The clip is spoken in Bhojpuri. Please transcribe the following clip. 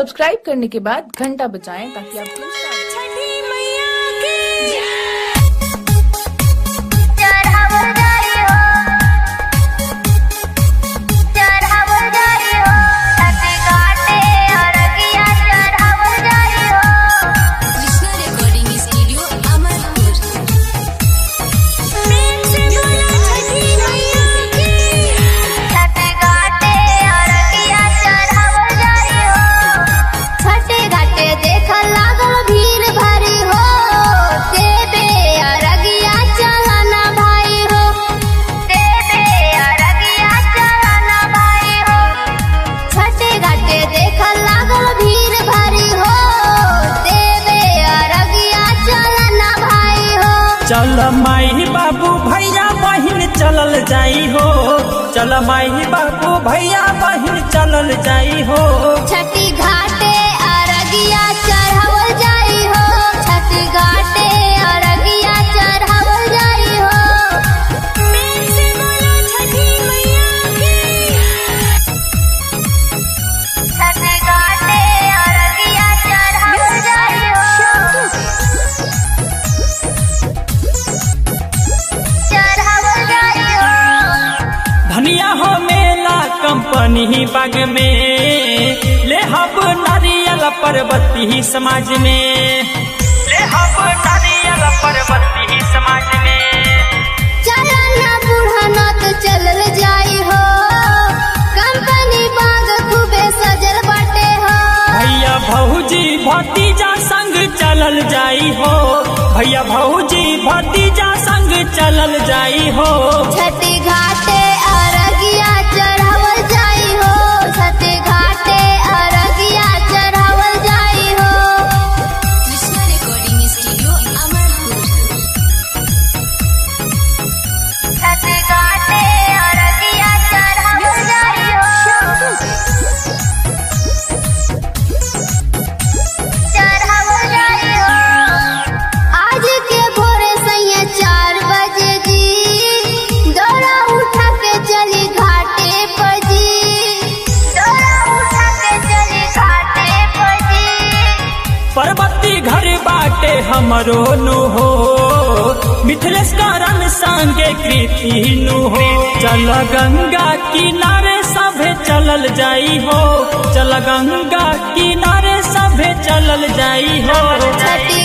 सब्सक्राइब करने के बाद घंटा बजाएं ताकि आपको चल माई बाबू भैया बहिन चलल जाई हो, चल माई बाबू भैया बहिन चलल जाई हो। छठी घाटे अरगिया चढ़ावल जाई हो, छठी घाटे अरगिया चढ़ावल जाई हो। छठी मैया की छठी घाटे अरगिया चढ़ावल जाई हो। धनिया हो मेला कंपनी बाग में, ले हब नारियल पर्वती समाज में, ले हब नारियल पर्वती समाज में। चलना बुढ़ाना तो चलल जाई हो, कंपनी बाग खूबे सजल बाटे हो। भैया भौजी भतीजा संग चलल जाई हो, भैया भौजी भतीजा संग चलल जाई हो। छठी घाटे अरगिया चढ़ावल जाई हो, छठी घाटे अरगिया चढ़ावल जाई हो। Krishna recording studio Amarpur. छठी घाटे अरगिया चढ़ावल जाई हो, चढ़ावल जाई हो। आज के भोरे सैया 4 बजे जी, दौड़ा उठा के चली घाटे पजी, दौड़ा उठा के चली घाटे पजी। पर्वती घर बाटे हमरो नु हो, मिथिलेश करण संगे कृति नु हो। चल गंगा किनारे सभे चलल जाई हो, चल गंगा किनारे सभे चलल जाई हो। छठी